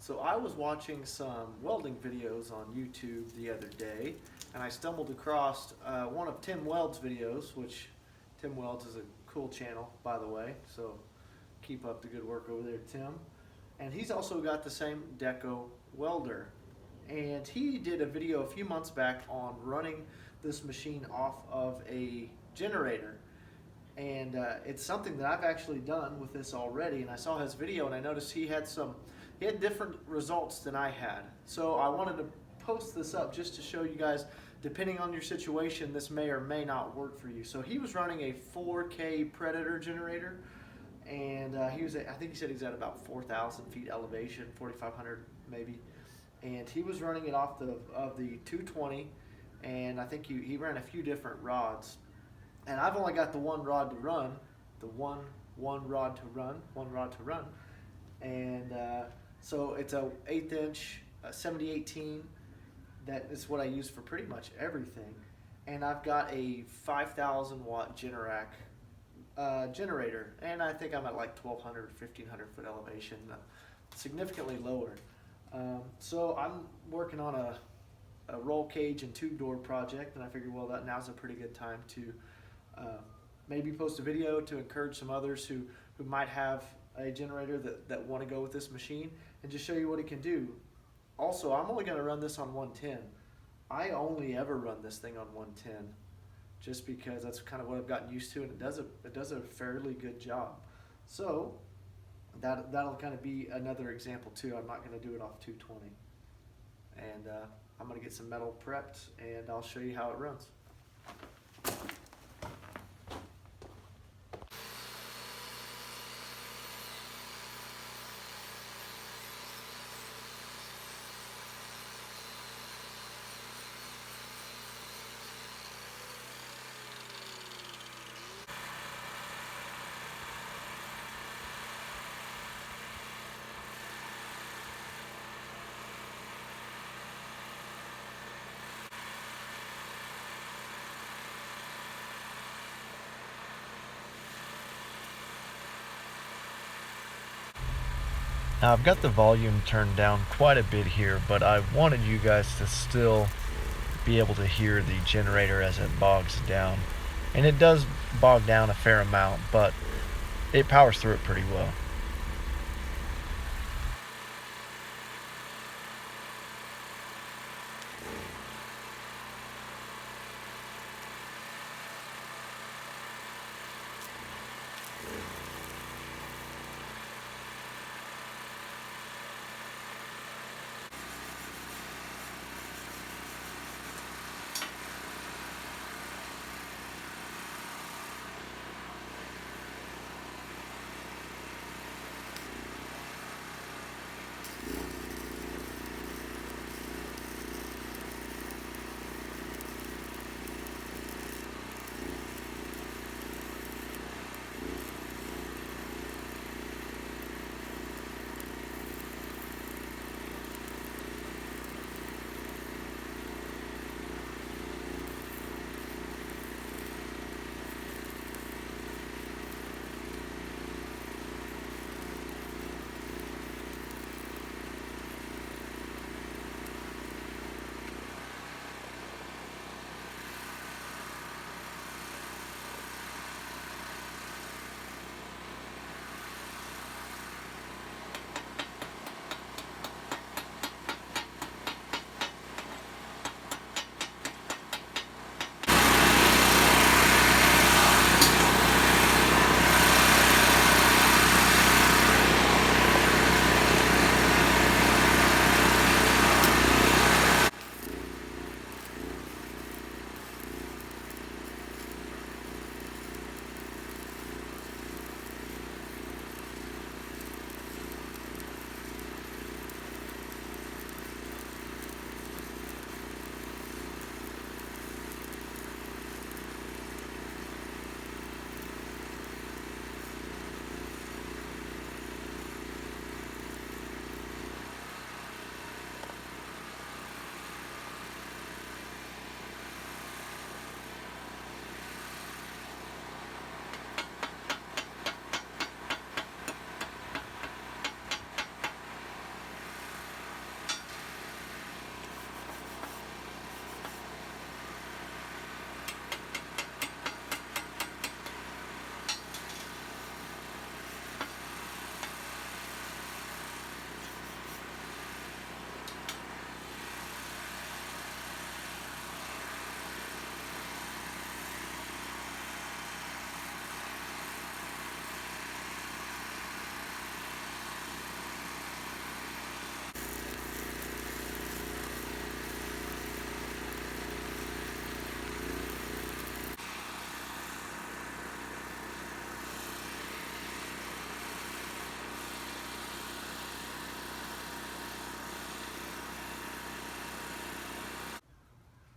So I was watching some welding videos on YouTube the other day, and I stumbled across one of Tim Weld's videos, which Tim Weld's is a cool channel, by the way, so keep up the good work over there, Tim. And he's also got the same Deko Welder. And he did a video a few months back on running this machine off of a generator. And it's something that I've actually done with this already, and I saw his video and I noticed he had different results than I had. So I wanted to post this up just to show you guys, depending on your situation, this may or may not work for you. So he was running a 4K Predator generator, and I think he said he's at about 4,000 feet elevation, 4,500 maybe, and he was running it off of the 220, and I think he ran a few different rods. And I've only got the one rod to run, one rod to run, and so it's a 1/8 inch 7018. That is what I use for pretty much everything. And I've got a 5,000 watt Generac generator, and I think I'm at like 1,200, 1,500 foot elevation, significantly lower. So I'm working on a roll cage and tube door project, and I figured, well, now's a pretty good time to maybe post a video to encourage some others who might have a generator that want to go with this machine, and just show you what it can do. Also, I'm only going to run this on 110. I only ever run this thing on 110 just because that's kind of what I've gotten used to, and it does a fairly good job. So that'll kind of be another example too. I'm not going to do it off 220. And I'm going to get some metal prepped, and I'll show you how it runs. Now I've got the volume turned down quite a bit here, but I wanted you guys to still be able to hear the generator as it bogs down. And it does bog down a fair amount, but it powers through it pretty well.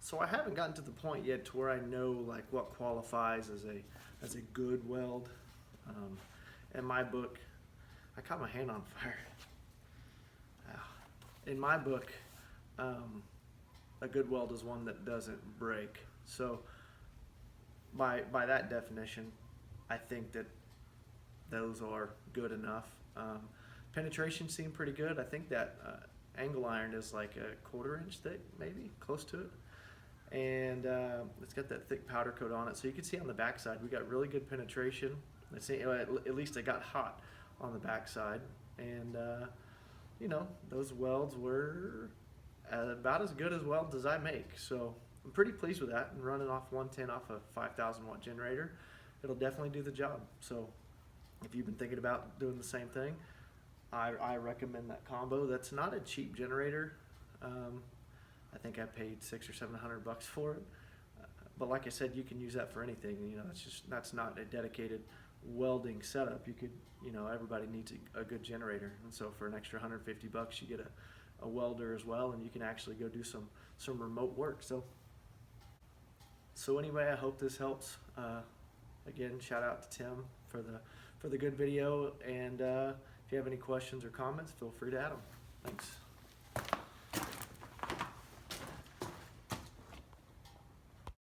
So I haven't gotten to the point yet to where I know like what qualifies as a good weld. In my book, I caught my hand on fire. In my book, a good weld is one that doesn't break. So by that definition, I think that those are good enough. Penetration seemed pretty good. I think that angle iron is like a 1/4 inch thick, maybe close to it, and it's got that thick powder coat on it. So you can see on the backside we got really good penetration. At least it got hot on the backside, and you know, those welds were about as good as welds as I make. So I'm pretty pleased with that. And running off 110 off a 5,000 watt generator, it'll definitely do the job. So if you've been thinking about doing the same thing, I recommend that combo. That's not a cheap generator. I think I paid $600 or $700 for it. But like I said, you can use that for anything. You know, that's not a dedicated welding setup. You could, you know, everybody needs a good generator, and so for an extra $150, you get a welder as well, and you can actually go do some remote work. So anyway, I hope this helps. Again, shout out to Tim for the good video, and if you have any questions or comments, feel free to add them. Thanks.